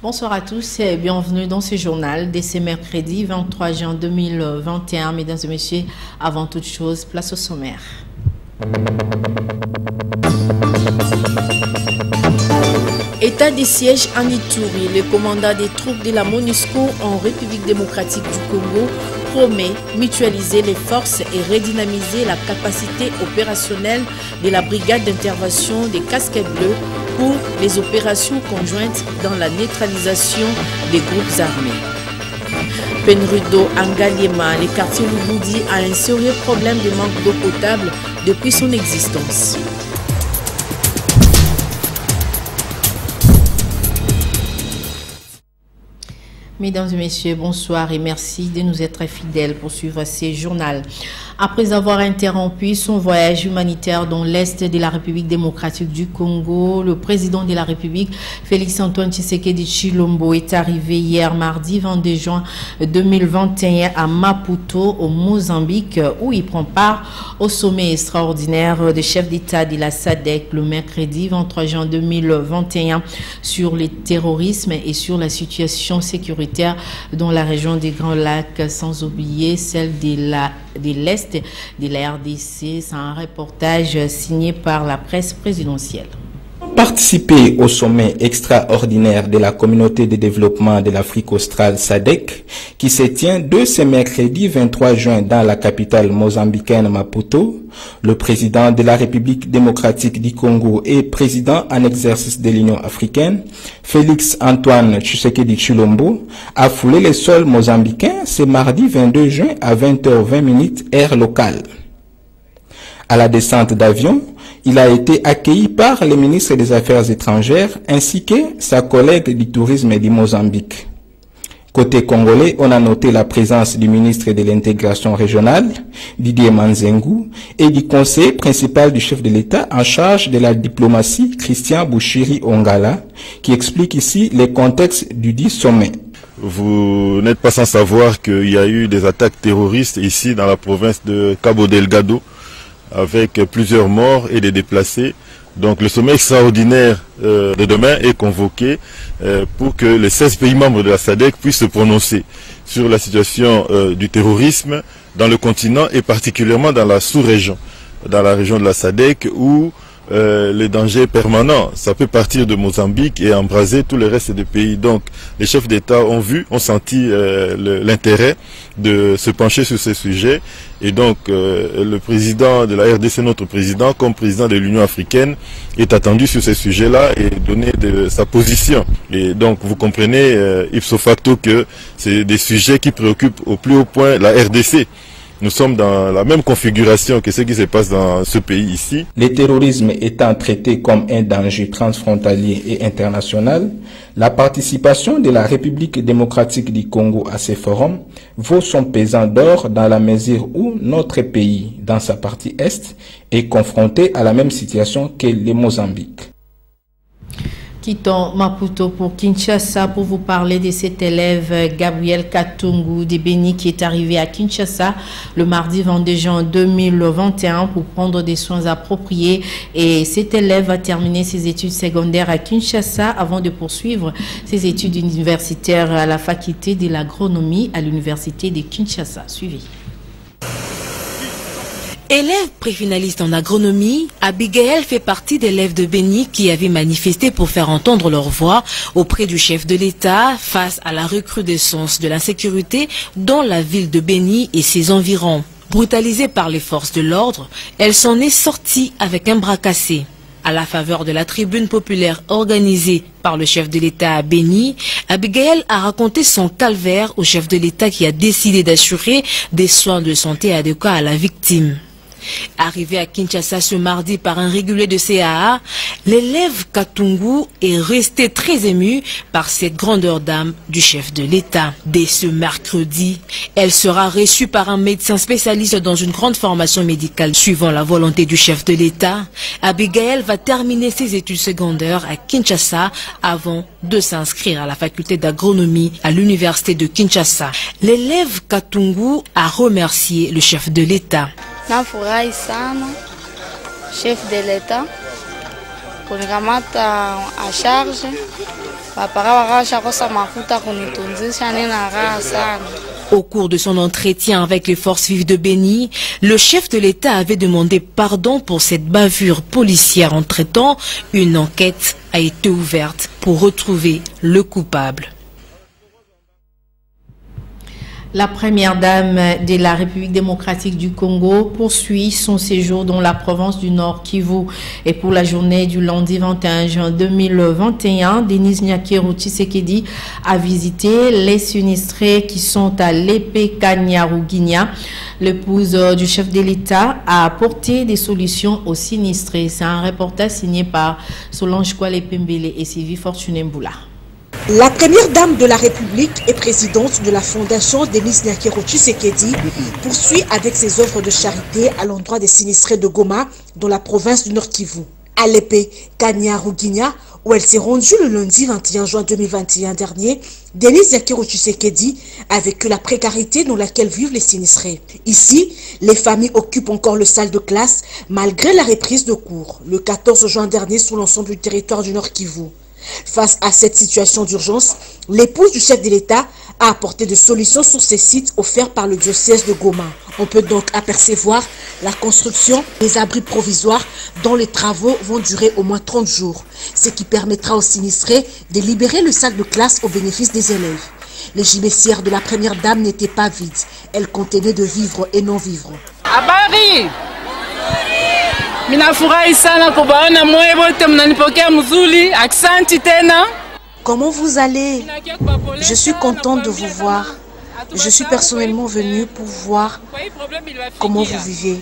Bonsoir à tous et bienvenue dans ce journal de ce mercredi 23 juin 2021. Mesdames et messieurs, avant toute chose, place au sommaire. État de siège en Ituri, le commandant des troupes de la MONUSCO en République démocratique du Congo promet mutualiser les forces et redynamiser la capacité opérationnelle de la brigade d'intervention des casquettes bleues pour les opérations conjointes dans la neutralisation des groupes armés. Penrudo Angaliema, le quartier Lubudi a un sérieux problème de manque d'eau potable depuis son existence. Mesdames et messieurs, bonsoir et merci de nous être fidèles pour suivre ce journal. Après avoir interrompu son voyage humanitaire dans l'Est de la République démocratique du Congo, le président de la République, Félix-Antoine Tshisekedi Tshilombo, est arrivé hier mardi 22 juin 2021 à Maputo, au Mozambique, où il prend part au sommet extraordinaire des chefs d'État de la SADC le mercredi 23 juin 2021 sur le terrorisme et sur la situation sécuritaire dans la région des Grands Lacs, sans oublier celle de l'Est de la RDC. C'est un reportage signé par la presse présidentielle. Participer au sommet extraordinaire de la communauté de développement de l'Afrique australe SADC qui se tient de ce mercredi 23 juin dans la capitale mozambicaine Maputo, le président de la République démocratique du Congo et président en exercice de l'Union africaine, Félix-Antoine Tshisekedi Tshilombo, a foulé le sol mozambicain ce mardi 22 juin à 20h20 heure locale. À la descente d'avion, il a été accueilli par le ministre des Affaires étrangères ainsi que sa collègue du tourisme du Mozambique. Côté congolais, on a noté la présence du ministre de l'intégration régionale, Didier Manzengu, et du conseiller principal du chef de l'État en charge de la diplomatie, Christian Bouchiri Ongala, qui explique ici le contexte du dit sommet. Vous n'êtes pas sans savoir qu'il y a eu des attaques terroristes ici dans la province de Cabo Delgado, avec plusieurs morts et des déplacés. Donc le sommet extraordinaire de demain est convoqué pour que les 16 pays membres de la SADC puissent se prononcer sur la situation du terrorisme dans le continent et particulièrement dans la sous-région, dans la région de la SADC où les dangers permanents, ça peut partir de Mozambique et embraser tous les restes des pays. Donc les chefs d'État ont senti l'intérêt de se pencher sur ces sujets. Et donc le président de la RDC, notre président, comme président de l'Union africaine, est attendu sur ces sujets-là et donner sa position. Et donc vous comprenez ipso facto que c'est des sujets qui préoccupent au plus haut point la RDC. Nous sommes dans la même configuration que ce qui se passe dans ce pays ici. Le terrorisme étant traité comme un danger transfrontalier et international, la participation de la République démocratique du Congo à ces forums vaut son pesant d'or dans la mesure où notre pays, dans sa partie est, est confronté à la même situation que le Mozambique. Quittons Maputo pour Kinshasa pour vous parler de cet élève Gabriel Katungu de Beni qui est arrivé à Kinshasa le mardi 22 juin 2021 pour prendre des soins appropriés. Et cet élève a terminé ses études secondaires à Kinshasa avant de poursuivre ses études universitaires à la faculté de l'agronomie à l'université de Kinshasa. Suivi. Élève préfinaliste en agronomie, Abigail fait partie d'élèves de Beni qui avaient manifesté pour faire entendre leur voix auprès du chef de l'État face à la recrudescence de l'insécurité dans la ville de Beni et ses environs. Brutalisée par les forces de l'ordre, elle s'en est sortie avec un bras cassé. À la faveur de la tribune populaire organisée par le chef de l'État à Béni, Abigail a raconté son calvaire au chef de l'État qui a décidé d'assurer des soins de santé adéquats à la victime. Arrivé à Kinshasa ce mardi par un régulier de CAA, l'élève Katungu est resté très ému par cette grandeur d'âme du chef de l'État. Dès ce mercredi, elle sera reçue par un médecin spécialiste dans une grande formation médicale. Suivant la volonté du chef de l'État, Abigail va terminer ses études secondaires à Kinshasa avant de s'inscrire à la faculté d'agronomie à l'université de Kinshasa. L'élève Katungu a remercié le chef de l'État. Nafurahi sana chef de l'État kunikamata a charge papara wakashakosa mafuta kunitunzisha nina raha sana. Au cours de son entretien avec les forces vives de Béni, le chef de l'État avait demandé pardon pour cette bavure policière. Entre-temps, une enquête a été ouverte pour retrouver le coupable. La première dame de la République démocratique du Congo poursuit son séjour dans la province du Nord Kivu. Et pour la journée du lundi 21 juin 2021, Denis Nyakero Tshisekedi a visité les sinistrés qui sont à l'épée Kanyarugigna. L'épouse du chef de l'État a apporté des solutions aux sinistrés. C'est un reportage signé par Solange Kwale Pembele et Sylvie Fortuné Mboula. La première dame de la République et présidente de la fondation Denis Nyakero Tshisekedi poursuit avec ses œuvres de charité à l'endroit des sinistrés de Goma dans la province du Nord Kivu. À l'épée Kanyarugigna, où elle s'est rendue le lundi 21 juin 2021 dernier, Denis Nyakero Tshisekedi a vécu la précarité dans laquelle vivent les sinistrés. Ici, les familles occupent encore le salle de classe malgré la reprise de cours le 14 juin dernier sur l'ensemble du territoire du Nord Kivu. Face à cette situation d'urgence, l'épouse du chef de l'État a apporté des solutions sur ces sites offerts par le diocèse de Goma. On peut donc apercevoir la construction des abris provisoires dont les travaux vont durer au moins 30 jours, ce qui permettra aux sinistrés de libérer le salle de classe au bénéfice des élèves. Les gibecières de la première dame n'étaient pas vides, elles contenaient de vivres et non-vivres. Habari! Minafurahi sana kubaona mwe wote mnanipokea mzuri. Aksanti tena. Comment vous allez? Je suis contente de vous voir. Je suis personnellement venue pour voir comment vous vivez.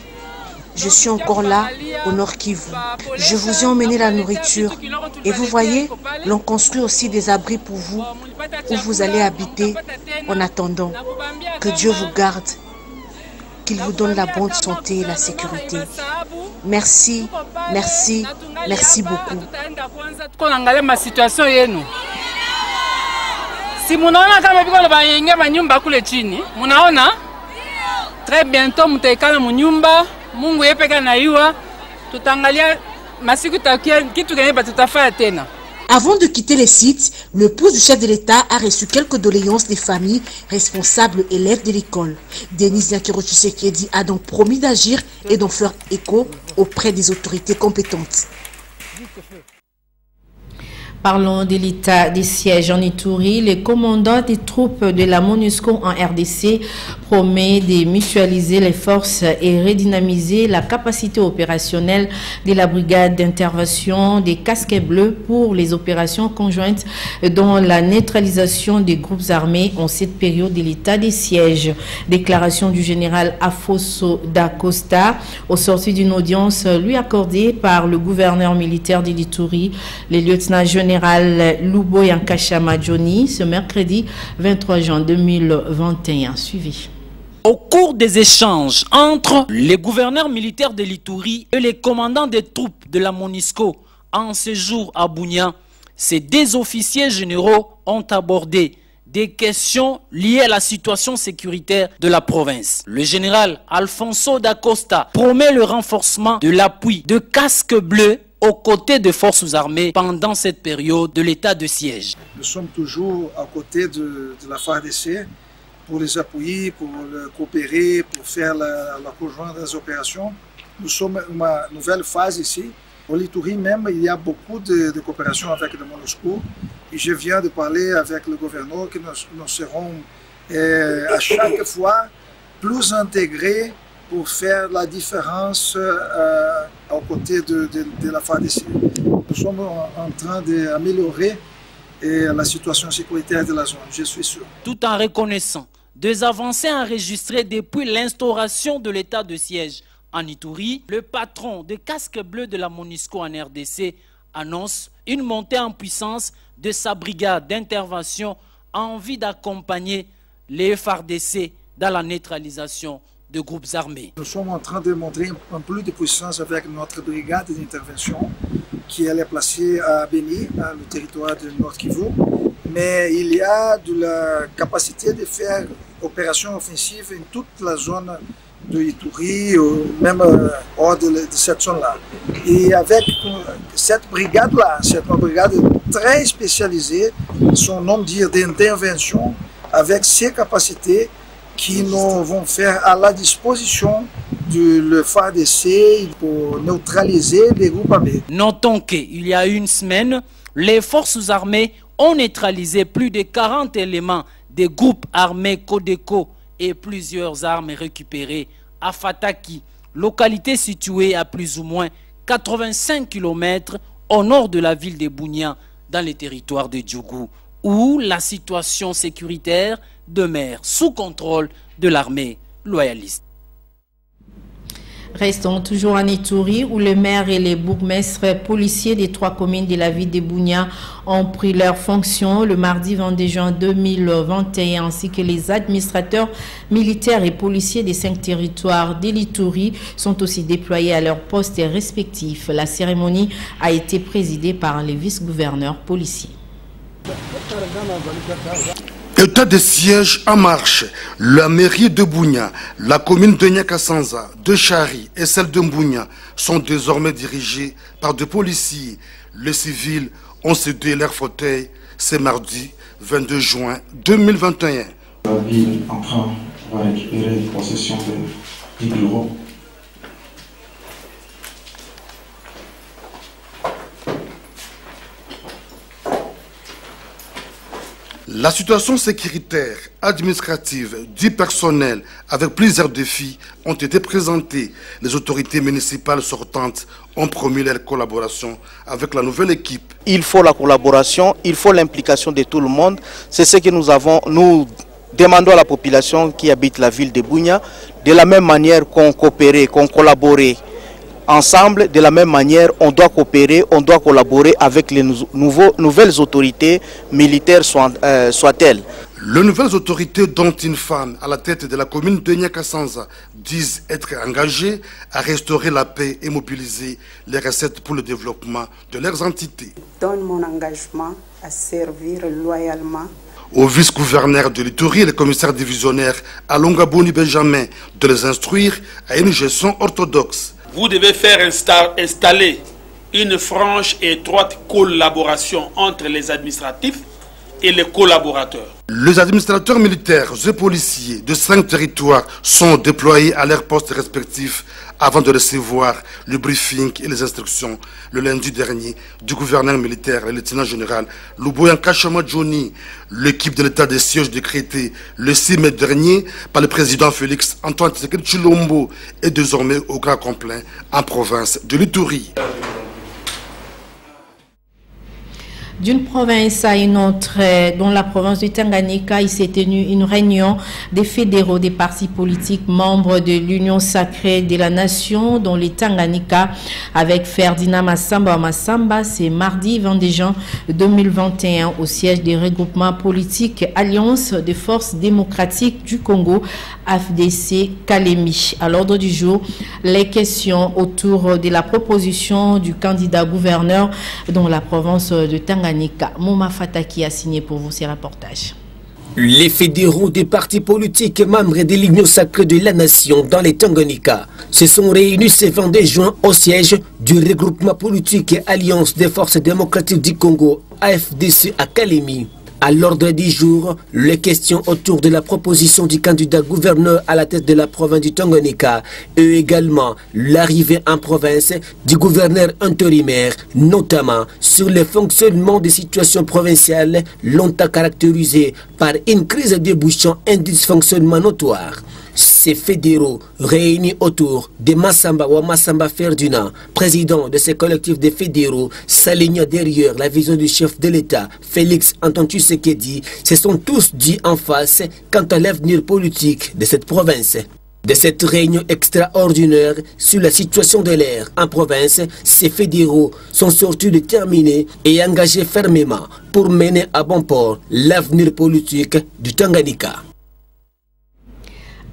Je suis encore là au Nord Kivu. Je vous ai emmené la nourriture. Et vous voyez, l'on construit aussi des abris pour vous, où vous allez habiter en attendant. Que Dieu vous garde. Qu'il vous donne la bonne santé et la sécurité. Merci, merci, merci beaucoup. Si munaona kama biko bayenga manyumba kule chini, munaona? Très bientôt mutaikala munyumba, Mungu yepeka na yua, tutangalia masiku takia kitu kenye batutafanya tena. Avant de quitter les sites, l'épouse du chef de l'État a reçu quelques doléances des familles responsables élèves de l'école. Denis Nyakero Tshisekedi a donc promis d'agir et d'en faire écho auprès des autorités compétentes. Parlons de l'état des sièges en Ituri. Le commandant des troupes de la MONUSCO en RDC promet de mutualiser les forces et redynamiser la capacité opérationnelle de la brigade d'intervention des casquets bleus pour les opérations conjointes dont la neutralisation des groupes armés en cette période de l'état des sièges. Déclaration du général Afoso da Costa au sorti d'une audience lui accordée par le gouverneur militaire de l'Ituri, le lieutenant général Lubo Yankashama Johnny, ce mercredi 23 juin 2021. Suivi. Au cours des échanges entre les gouverneurs militaires de l'Ituri et les commandants des troupes de la MONUSCO en séjour à Bunia, ces deux officiers généraux ont abordé des questions liées à la situation sécuritaire de la province. Le général Alfonso da Costa promet le renforcement de l'appui de casques bleus aux côtés des forces armées pendant cette période de l'état de siège. Nous sommes toujours à côté de la FARDC pour les appuyer, pour coopérer, pour faire la conjointe des opérations. Nous sommes à une nouvelle phase ici. Au Ituri même, il y a beaucoup de coopération avec le MONUSCO. Et je viens de parler avec le gouverneur que nous serons à chaque fois plus intégrés pour faire la différence aux côtés de la FARDC. Nous sommes en train d'améliorer la situation sécuritaire de la zone, je suis sûr. Tout en reconnaissant des avancées enregistrées depuis l'instauration de l'état de siège en Ituri, le patron des casques bleus de la MONUSCO en RDC annonce une montée en puissance de sa brigade d'intervention en vue d'accompagner les FARDC dans la neutralisation de groupes armés. Nous sommes en train de montrer un peu de puissance avec notre brigade d'intervention qui est placée à Beni, dans le territoire de Nord Kivu. Mais il y a de la capacité de faire opérations offensives en toute la zone de Ituri, même hors de cette zone-là. Et avec cette brigade-là, c'est une brigade très spécialisée, son nom dire d'intervention, avec ses capacités qui nous vont faire à la disposition de FARDC pour neutraliser les groupes armés. Notons qu'il y a une semaine, les forces armées ont neutralisé plus de 40 éléments des groupes armés Codeco et plusieurs armes récupérées à Fataki, localité située à plus ou moins 85 km au nord de la ville de Bunia, dans les territoires de Djougou, où la situation sécuritaire demeure sous contrôle de l'armée loyaliste. Restons toujours en Ituri où le maire et les bourgmestres policiers des 3 communes de la ville de Bunia ont pris leurs fonctions le mardi 22 juin 2021 ainsi que les administrateurs militaires et policiers des 5 territoires de l'Ituri sont aussi déployés à leurs postes respectifs. La cérémonie a été présidée par les vice-gouverneurs policiers. État de siège en marche. La mairie de Bunia, la commune de Nyakasanza, de Chari et celle de Mbunia sont désormais dirigées par des policiers. Les civils ont cédé leur fauteuil ce mardi 22 juin 2021. La ville en train va récupérer possession des bureaux. La situation sécuritaire, administrative, du personnel, avec plusieurs défis, ont été présentés. Les autorités municipales sortantes ont promis leur collaboration avec la nouvelle équipe. Il faut la collaboration, il faut l'implication de tout le monde. C'est ce que nous demandons à la population qui habite la ville de Bunia, de la même manière qu'on coopérait, qu'on collaborait ensemble, de la même manière, on doit coopérer, on doit collaborer avec les nouvelles autorités militaires, soient-elles. Les nouvelles autorités, dont une femme à la tête de la commune de Nyakasanza, disent être engagées à restaurer la paix et mobiliser les recettes pour le développement de leurs entités. Je donne mon engagement à servir loyalement. Au vice-gouverneur de l'Ituri et le commissaire divisionnaire Alonga Boni Benjamin de les instruire à une gestion orthodoxe. Vous devez faire installer une franche et étroite collaboration entre les administratifs et les collaborateurs. Les administrateurs militaires et policiers de 5 territoires sont déployés à leurs postes respectifs avant de recevoir le briefing et les instructions le lundi dernier du gouverneur militaire, le lieutenant général Luboyan Kachama Johnny. L'équipe de l'état de siège décrété le 6 mai dernier par le président Félix Antoine Tshisekedi Tshilombo est désormais au grand complet en province de l'Ituri. D'une province à une autre, dans la province du Tanganyika, il s'est tenu une réunion des fédéraux des partis politiques membres de l'Union sacrée de la nation dans les Tanganyika avec Ferdinand Massamba. C'est mardi 22 juin 2021 au siège des regroupements politiques Alliance des forces démocratiques du Congo, AFDC Kalemi. À l'ordre du jour, les questions autour de la proposition du candidat gouverneur dans la province de Tanganyika. Mouma Fataki a signé pour vous ces reportages. Les fédéraux des partis politiques membres de l'Union sacrée de la nation dans les Tanganyika se sont réunis ce 22 juin au siège du regroupement politique Alliance des forces démocratiques du Congo, AFDC à Kalemi. À l'ordre du jour, les questions autour de la proposition du candidat gouverneur à la tête de la province du Tanganyika et également l'arrivée en province du gouverneur intérimaire, notamment sur le fonctionnement des situations provinciales, l'ont caractérisé par une crise débouchant un dysfonctionnement notoire. Ces fédéraux réunis autour de Massamba Ferdinand, président de ces collectifs de fédéraux, s'alignant derrière la vision du chef de l'État, Félix Antoine Tshisekedi, se sont tous dit en face quant à l'avenir politique de cette province. De cette réunion extraordinaire sur la situation de l'air en province, ces fédéraux sont sortis déterminés et engagés fermement pour mener à bon port l'avenir politique du Tanganyika.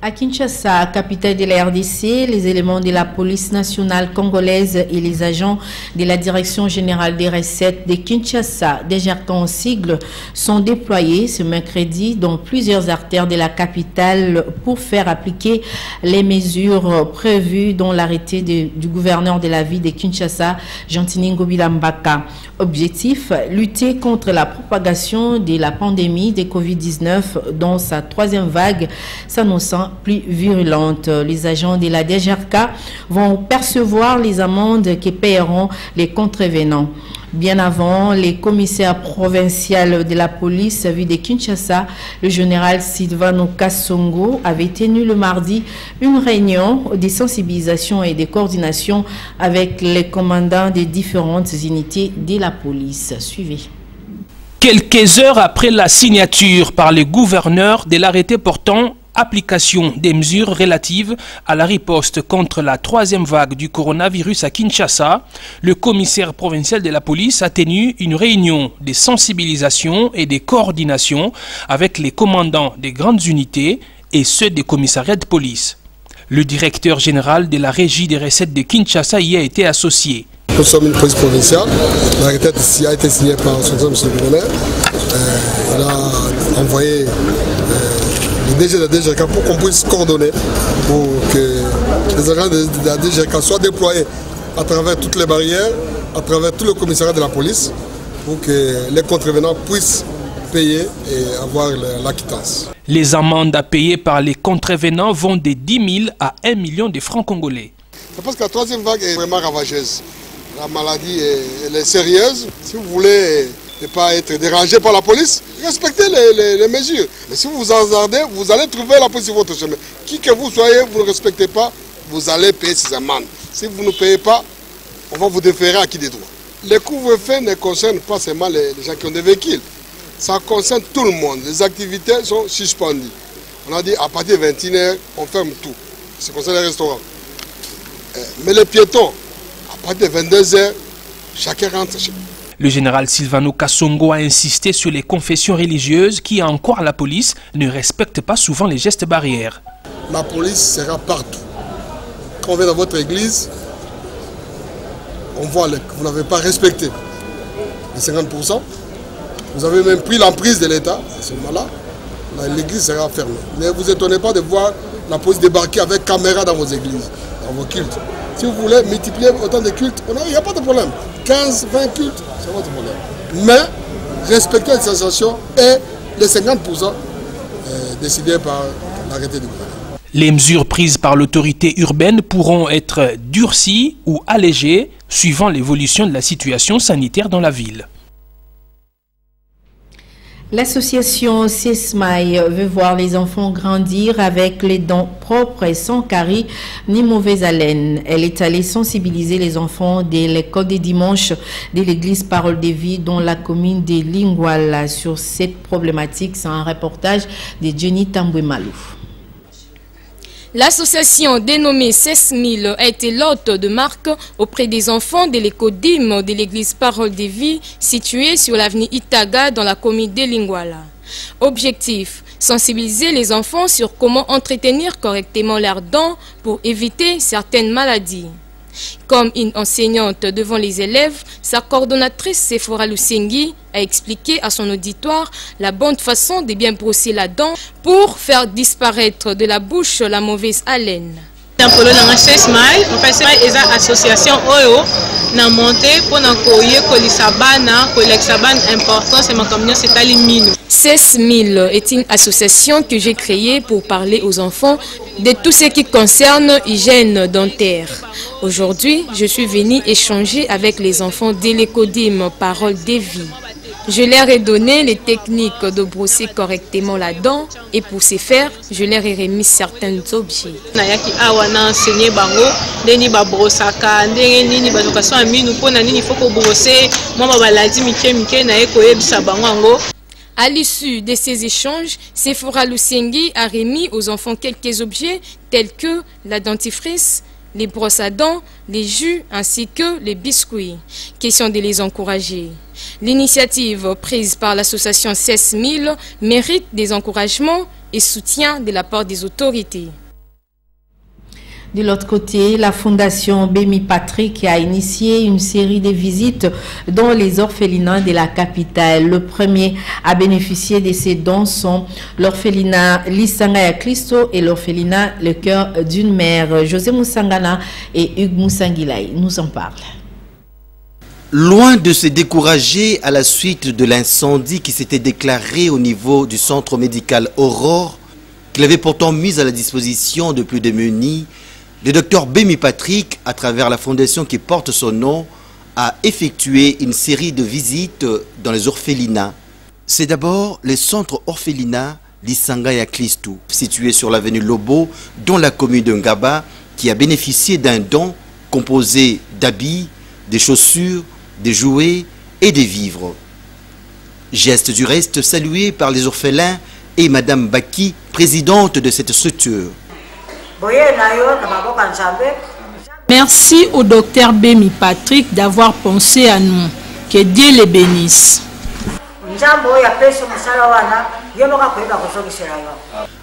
À Kinshasa, capitale de la RDC, les éléments de la police nationale congolaise et les agents de la direction générale des recettes de Kinshasa, DGRK en sigle, sont déployés ce mercredi dans plusieurs artères de la capitale pour faire appliquer les mesures prévues dans l'arrêté du gouverneur de la ville de Kinshasa, Jean-Tini Ngobila Mbaka. Objectif, lutter contre la propagation de la pandémie de Covid-19 dans sa troisième vague s'annonçant plus virulente. Les agents de la DGRK vont percevoir les amendes que paieront les contrevenants. Bien avant, les commissaires provinciaux de la police ville de Kinshasa, le général Silvano Kasongo, avait tenu le mardi une réunion de sensibilisation et de coordination avec les commandants des différentes unités de la police. Suivez. Quelques heures après la signature par le gouverneur de l'arrêté portant application des mesures relatives à la riposte contre la troisième vague du coronavirus à Kinshasa, le commissaire provincial de la police a tenu une réunion de sensibilisation et de coordination avec les commandants des grandes unités et ceux des commissariats de police. Le directeur général de la régie des recettes de Kinshasa y a été associé. Nous sommes une police provinciale. L'arrêté a été signé par son M. le gouverneur. Il a envoyé le DG de la DGRK pour qu'on puisse coordonner, pour que les agents de la DGRK soient déployés à travers toutes les barrières, à travers tout le commissariat de la police, pour que les contrevenants puissent payer et avoir la quittance. Les amendes à payer par les contrevenants vont de 10 000 à 1 million de francs congolais. C'est parce que la troisième vague est vraiment ravageuse. La maladie elle est sérieuse. Si vous voulez ne pas être dérangé par la police, respectez les mesures. Mais si vous vous hasardez, vous allez trouver la police sur votre chemin. Qui que vous soyez, vous ne respectez pas, vous allez payer ces amendes. Si vous ne payez pas, on va vous déférer à qui des droits. Les couvre-feux ne concernent pas seulement les gens qui ont des véhicules. Ça concerne tout le monde. Les activités sont suspendues. On a dit à partir de 21h, on ferme tout. Ça concerne les restaurants. Mais les piétons, à partir de 22h, chacun rentre chez lui. Le général Silvano Kasongo a insisté sur les confessions religieuses qui, en croire la police, ne respectent pas souvent les gestes barrières. La police sera partout. Quand on vient dans votre église, on voit que vous n'avez pas respecté les 50%. Vous avez même pris l'emprise de l'État. À ce moment-là, l'église sera fermée. Ne vous étonnez pas de voir la police débarquer avec caméra dans vos églises, dans vos cultes. Si vous voulez multiplier autant de cultes, il n'y a pas de problème. 15, 20 cultes, c'est votre problème. Mais respectez les sensations et les 50% décidés par l'arrêté du gouvernement. Les mesures prises par l'autorité urbaine pourront être durcies ou allégées suivant l'évolution de la situation sanitaire dans la ville. L'association CESMAI veut voir les enfants grandir avec les dents propres et sans caries ni mauvaise haleine. Elle est allée sensibiliser les enfants de l'école des dimanches de l'église Parole de Vie dans la commune de Lingwala sur cette problématique. C'est un reportage de Jenny Tambwe Malou. L'association dénommée 16 000 a été l'hôte de marque auprès des enfants de l'écodime de l'église Parole de Vie située sur l'avenue Itaga dans la commune de Lingwala. Objectif, sensibiliser les enfants sur comment entretenir correctement leurs dents pour éviter certaines maladies. Comme une enseignante devant les élèves, sa coordonnatrice Sephora Lusengi a expliqué à son auditoire la bonne façon de bien brosser la dent pour faire disparaître de la bouche la mauvaise haleine. Association Oyo na monté pour na koye kolisabana kolexabana importance ma communion c'est alimino. 16 000 est une association que j'ai créée pour parler aux enfants de tout ce qui concerne hygiène dentaire. Aujourd'hui, je suis venue échanger avec les enfants de l'écodime Parole de Vie. Je leur ai donné les techniques de brosser correctement la dent et pour ce faire, je leur ai remis certains objets. À l'issue de ces échanges, Sephora Lusengi a remis aux enfants quelques objets tels que la dentifrice, les brosses à dents, les jus ainsi que les biscuits. Question de les encourager. L'initiative prise par l'association 16 000 mérite des encouragements et soutien de la part des autorités. De l'autre côté, la Fondation Bémi Patrick a initié une série de visites dans les orphelinats de la capitale. Le premier à bénéficier de ces dons sont l'orphelinat Lisangaya Christo et l'orphelinat Le Cœur d'une Mère. José Moussangana et Hugues Moussangilay nous en parlent. Loin de se décourager à la suite de l'incendie qui s'était déclaré au niveau du centre médical Aurore, qu'il avait pourtant mis à la disposition de plus démunis, le docteur Bémi Patrick, à travers la fondation qui porte son nom, a effectué une série de visites dans les orphelinats. C'est d'abord le centre orphelinat Lisangaya Christo, situé sur l'avenue Lobo, dans la commune de Ngaba, qui a bénéficié d'un don composé d'habits, des chaussures, des jouets et des vivres. Geste du reste salué par les orphelins et Madame Baki, présidente de cette structure. Merci au docteur Bémi Patrick d'avoir pensé à nous. Que Dieu les bénisse.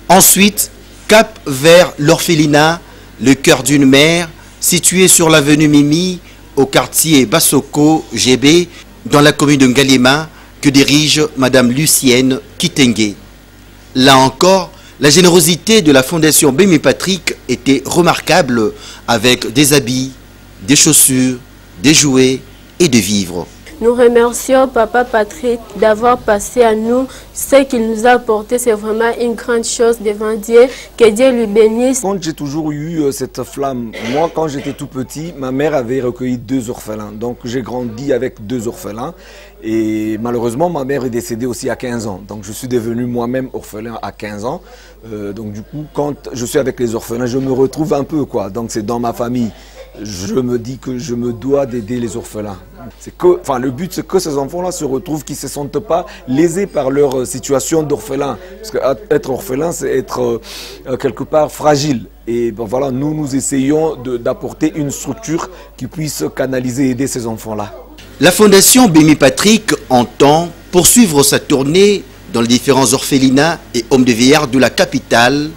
Ensuite, cap vers l'orphelinat Le Cœur d'une Mère, situé sur l'avenue Mimi, au quartier Bassoko, GB, dans la commune de Ngalema, que dirige Madame Lucienne Kitenge. Là encore, la générosité de la Fondation Bémi Patrick était remarquable avec des habits, des chaussures, des jouets et des vivres. Nous remercions Papa Patrick d'avoir passé à nous. Ce qu'il nous a apporté, c'est vraiment une grande chose devant Dieu. Que Dieu lui bénisse. Quand j'ai toujours eu cette flamme, moi quand j'étais tout petit, ma mère avait recueilli 2 orphelins. Donc j'ai grandi avec 2 orphelins. Et malheureusement, ma mère est décédée aussi à 15 ans. Donc je suis devenu moi-même orphelin à 15 ans. Donc du coup, quand je suis avec les orphelins, je me retrouve un peu, quoi. Donc c'est dans ma famille. Je me dis que je me dois d'aider les orphelins. Le but, c'est que ces enfants-là se retrouvent, qu'ils ne se sentent pas lésés par leur situation d'orphelin. Parce qu'être orphelin, c'est être quelque part fragile. Et ben voilà, nous essayons d'apporter une structure qui puisse canaliser et aider ces enfants-là. La Fondation Bémi Patrick entend poursuivre sa tournée dans les différents orphelinats et hommes de vieillard de la capitale,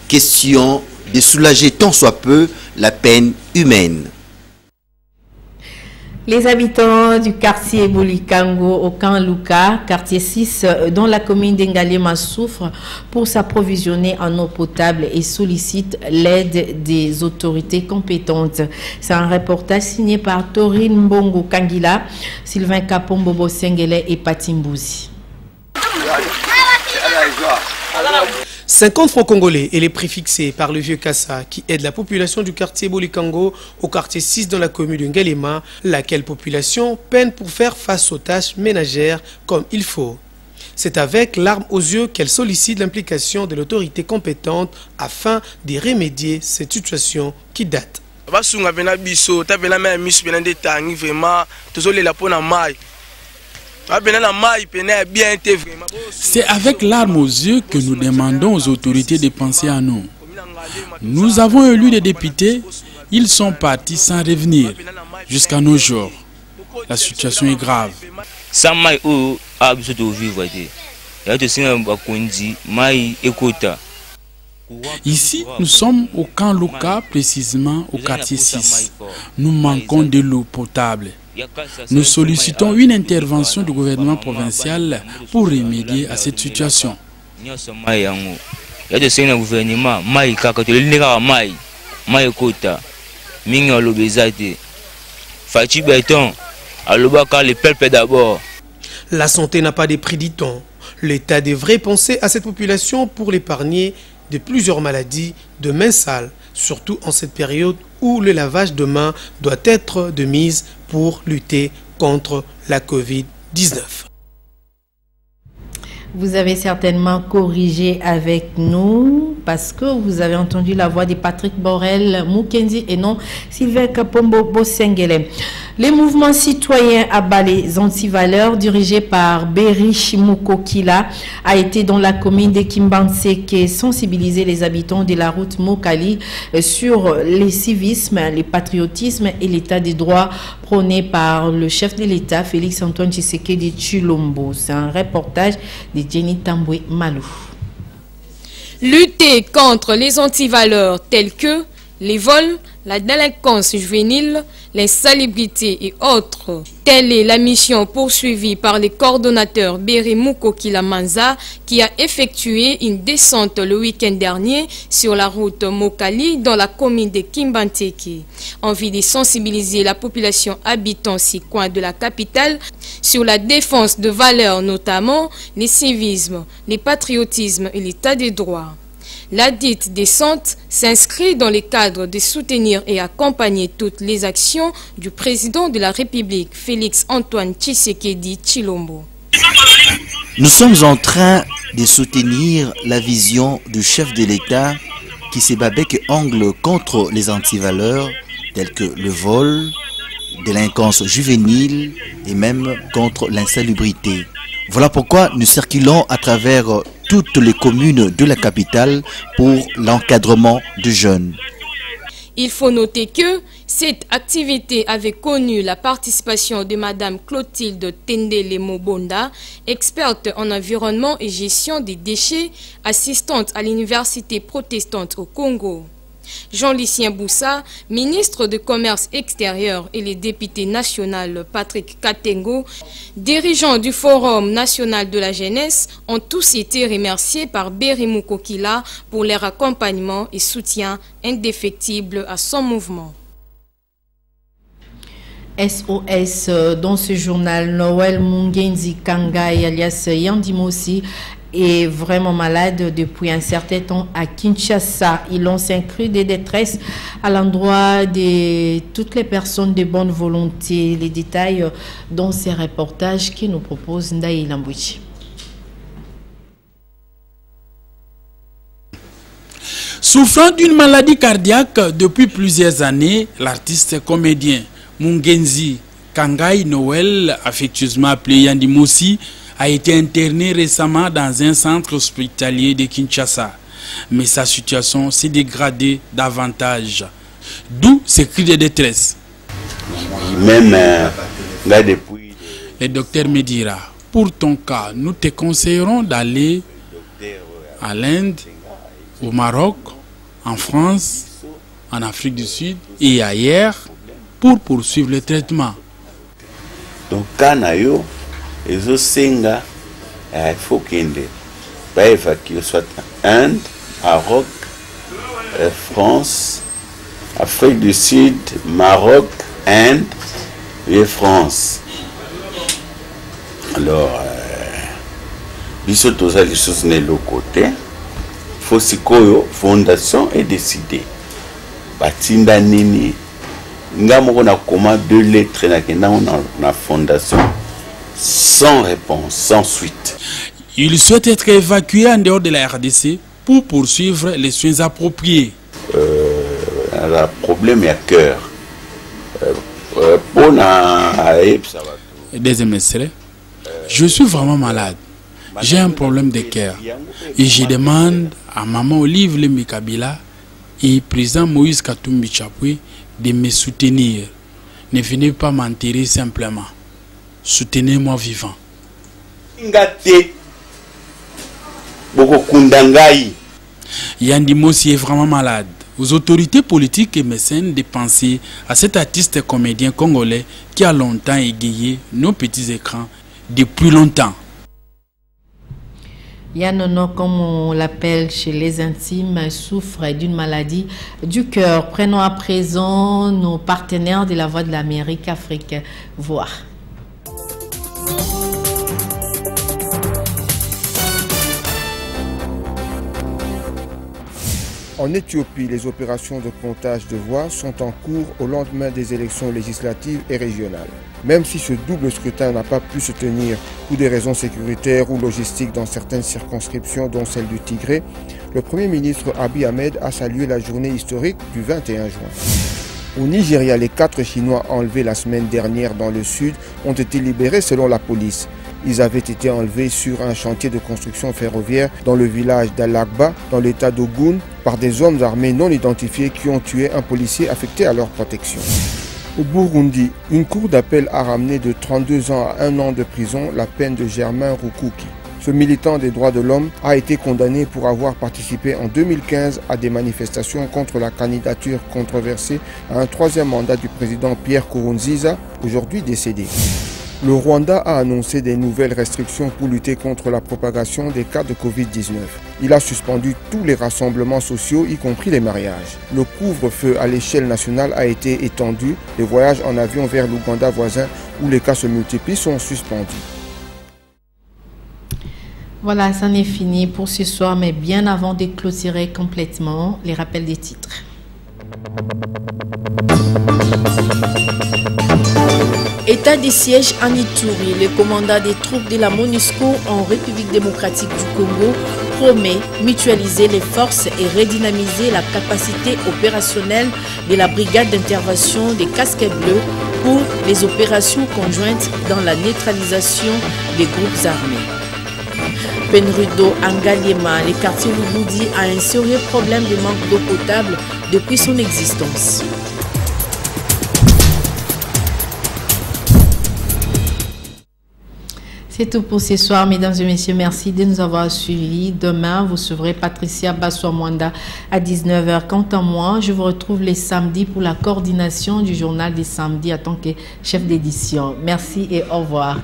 question de soulager tant soit peu la peine humaine. Les habitants du quartier Bolikango au camp Luka, quartier 6, dont la commune d'Ngalema souffre pour s'approvisionner en eau potable et sollicitent l'aide des autorités compétentes. C'est un reportage signé par Torine Mbongo Kangila, Sylvain Kapombobo Sengele et Patimbouzi. 50 francs congolais et les prix fixés par le vieux Kassa qui aide la population du quartier Bolikango au quartier 6 dans la commune de Ngalema, laquelle population peine pour faire face aux tâches ménagères comme il faut. C'est avec larmes aux yeux qu'elle sollicite l'implication de l'autorité compétente afin de remédier cette situation qui date. C'est avec larmes aux yeux que nous demandons aux autorités de penser à nous. Nous avons élu des députés, ils sont partis sans revenir jusqu'à nos jours. La situation est grave. Ici, nous sommes au camp Luka, précisément au quartier 6. Nous manquons de l'eau potable. Nous sollicitons une intervention du gouvernement provincial pour remédier à cette situation. La santé n'a pas de prix, dit-on. L'État devrait penser à cette population pour l'épargner de plusieurs maladies de mains sales, surtout en cette période où le lavage de mains doit être de mise pour lutter contre la Covid-19. Vous avez certainement corrigé avec nous parce que vous avez entendu la voix de Patrick Borel Mukendi et non Sylvain Kapombo Bosengele. Les mouvements citoyens à bas les antivaleurs dirigés par Berich Mukokila a été dans la commune de Kimbanseke sensibiliser les habitants de la route Mokali sur les civismes, le patriotisme et l'état des droits prôné par le chef de l'État Félix Antoine Tshisekedi Tshilombo. C'est un reportage de Jenny Tamboué Malou. Lutter contre les antivaleurs telles que les vols, la délinquance juvénile, l'insalubrité et autres. Telle est la mission poursuivie par le coordonnateur Beri Mukokila Manza qui a effectué une descente le week-end dernier sur la route Mokali dans la commune de Kimbanteke. En vue de sensibiliser la population habitant ces coins de la capitale sur la défense de valeurs, notamment les civismes, les patriotismes et l'état des droits. La dite descente s'inscrit dans le cadre de soutenir et accompagner toutes les actions du président de la République, Félix Antoine Tshisekedi Tshilombo. Nous sommes en train de soutenir la vision du chef de l'État qui se bat bec et ongle contre les antivaleurs tels que le vol, délinquance juvénile et même contre l'insalubrité. Voilà pourquoi nous circulons à travers toutes les communes de la capitale pour l'encadrement de jeunes. Il faut noter que cette activité avait connu la participation de Madame Clotilde Tendele Mobonda, experte en environnement et gestion des déchets, assistante à l'université protestante au Congo. Jean-Lucien Boussa, ministre de Commerce extérieur, et le député national Patrick Katengo, dirigeants du Forum national de la jeunesse, ont tous été remerciés par Beri Mukokila pour leur accompagnement et soutien indéfectible à son mouvement. SOS dans ce journal, Noël Mungenzi Kangai alias Yandimosi est vraiment malade depuis un certain temps à Kinshasa. Il lance un cri de détresse à l'endroit de toutes les personnes de bonne volonté. Les détails dans ces reportages qui nous propose Ndaï Lambouchi. Souffrant d'une maladie cardiaque depuis plusieurs années, l'artiste comédien Mungenzi Kangai Noël, affectueusement appelé Yandimosi, a été interné récemment dans un centre hospitalier de Kinshasa. Mais sa situation s'est dégradée davantage. D'où ces cris de détresse. Même le docteur me dira, pour ton cas, nous te conseillerons d'aller à l'Inde, au Maroc, en France, en Afrique du Sud et ailleurs pour poursuivre le traitement. Donc, Kanayo, et Senga, il faut qu'il pas évacuer soit Inde, Maroc, France, Afrique du Sud, Maroc, Inde et France. Alors, bisous tous les choses de l'autre côté. Faut que fondation est décidée. Batinda nini. Ngamo na comment 2 lettres na fondation. Sans réponse, sans suite. Il souhaite être évacué en dehors de la RDC pour poursuivre les soins appropriés. Le problème est à cœur. Deuxième extrait. Je suis vraiment malade. J'ai un problème de cœur. Et je demande à maman Olive Lemikabila et président Moïse Katumbi Chapwe de me soutenir. Ne venez pas m'enterrer simplement. Soutenez-moi vivant. Yandimosi est vraiment malade. Aux autorités politiques et mécènes de penser à cet artiste comédien congolais qui a longtemps égayé nos petits écrans depuis longtemps. Yanono, comme on l'appelle chez les intimes, souffre d'une maladie du cœur. Prenons à présent nos partenaires de la Voix de l'Amérique, Afrique, voir. En Éthiopie, les opérations de comptage de voix sont en cours au lendemain des élections législatives et régionales. Même si ce double scrutin n'a pas pu se tenir pour des raisons sécuritaires ou logistiques dans certaines circonscriptions, dont celle du Tigré, le Premier ministre Abiy Ahmed a salué la journée historique du 21 juin. Au Nigeria, les 4 Chinois enlevés la semaine dernière dans le sud ont été libérés selon la police. Ils avaient été enlevés sur un chantier de construction ferroviaire dans le village d'Alagba, dans l'état d'Ogun, par des hommes armés non identifiés qui ont tué un policier affecté à leur protection. Au Burundi, une cour d'appel a ramené de 32 ans à 1 an de prison la peine de Germain Rukuki. Ce militant des droits de l'homme a été condamné pour avoir participé en 2015 à des manifestations contre la candidature controversée à un 3e mandat du président Pierre Nkurunziza, aujourd'hui décédé. Le Rwanda a annoncé des nouvelles restrictions pour lutter contre la propagation des cas de Covid-19. Il a suspendu tous les rassemblements sociaux, y compris les mariages. Le couvre-feu à l'échelle nationale a été étendu. Les voyages en avion vers l'Ouganda voisin, où les cas se multiplient, sont suspendus. Voilà, ça n'est fini pour ce soir, mais bien avant de clôturer complètement, les rappels des titres. État de siège en Ituri, le commandant des troupes de la MONUSCO en République démocratique du Congo promet mutualiser les forces et redynamiser la capacité opérationnelle de la brigade d'intervention des casques bleus pour les opérations conjointes dans la neutralisation des groupes armés. Penrudo Angaliema, le quartier Lubudi a un sérieux problème de manque d'eau potable depuis son existence. C'est tout pour ce soir, mesdames et messieurs. Merci de nous avoir suivis. Demain, vous suivrez Patricia Bassoamwanda à 19h. Quant à moi, je vous retrouve les samedis pour la coordination du journal des samedis en tant que chef d'édition. Merci et au revoir.